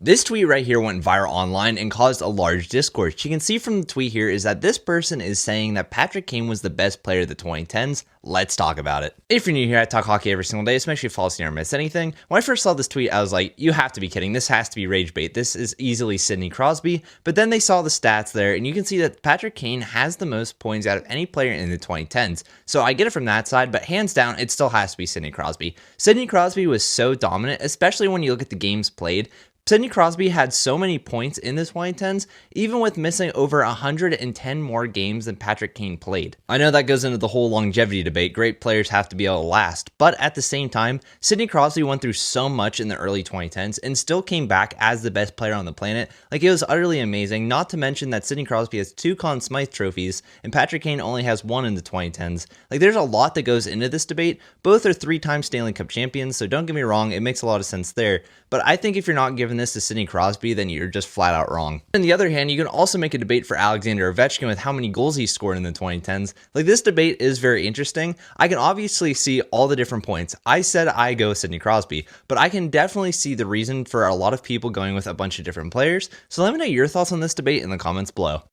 This tweet right here went viral online and caused a large discourse. You can see from the tweet here is that this person is saying that Patrick Kane was the best player of the 2010s. Let's talk about it. If you're new here, I talk hockey every single day, so make sure you follow so you never miss anything. When I first saw this tweet, I was like, you have to be kidding. This has to be rage bait. This is easily Sidney Crosby. But then they saw the stats there, and you can see that Patrick Kane has the most points out of any player in the 2010s. So I get it from that side, but hands down, it still has to be Sidney Crosby. Sidney Crosby was so dominant, especially when you look at the games played. Sidney Crosby had so many points in the 2010s, even with missing over 110 more games than Patrick Kane played. I know that goes into the whole longevity debate. Great players have to be able to last. But at the same time, Sidney Crosby went through so much in the early 2010s and still came back as the best player on the planet. Like, it was utterly amazing. Not to mention that Sidney Crosby has 2 Conn Smythe trophies and Patrick Kane only has 1 in the 2010s. Like, there's a lot that goes into this debate. Both are 3-time Stanley Cup champions, so don't get me wrong, it makes a lot of sense there. But I think if you're not giving this to Sidney Crosby, then you're just flat out wrong. On the other hand, you can also make a debate for Alexander Ovechkin with how many goals he scored in the 2010s. Like, this debate is very interesting. I can obviously see all the different points. I said I go Sidney Crosby, but I can definitely see the reason for a lot of people going with a bunch of different players. So let me know your thoughts on this debate in the comments below.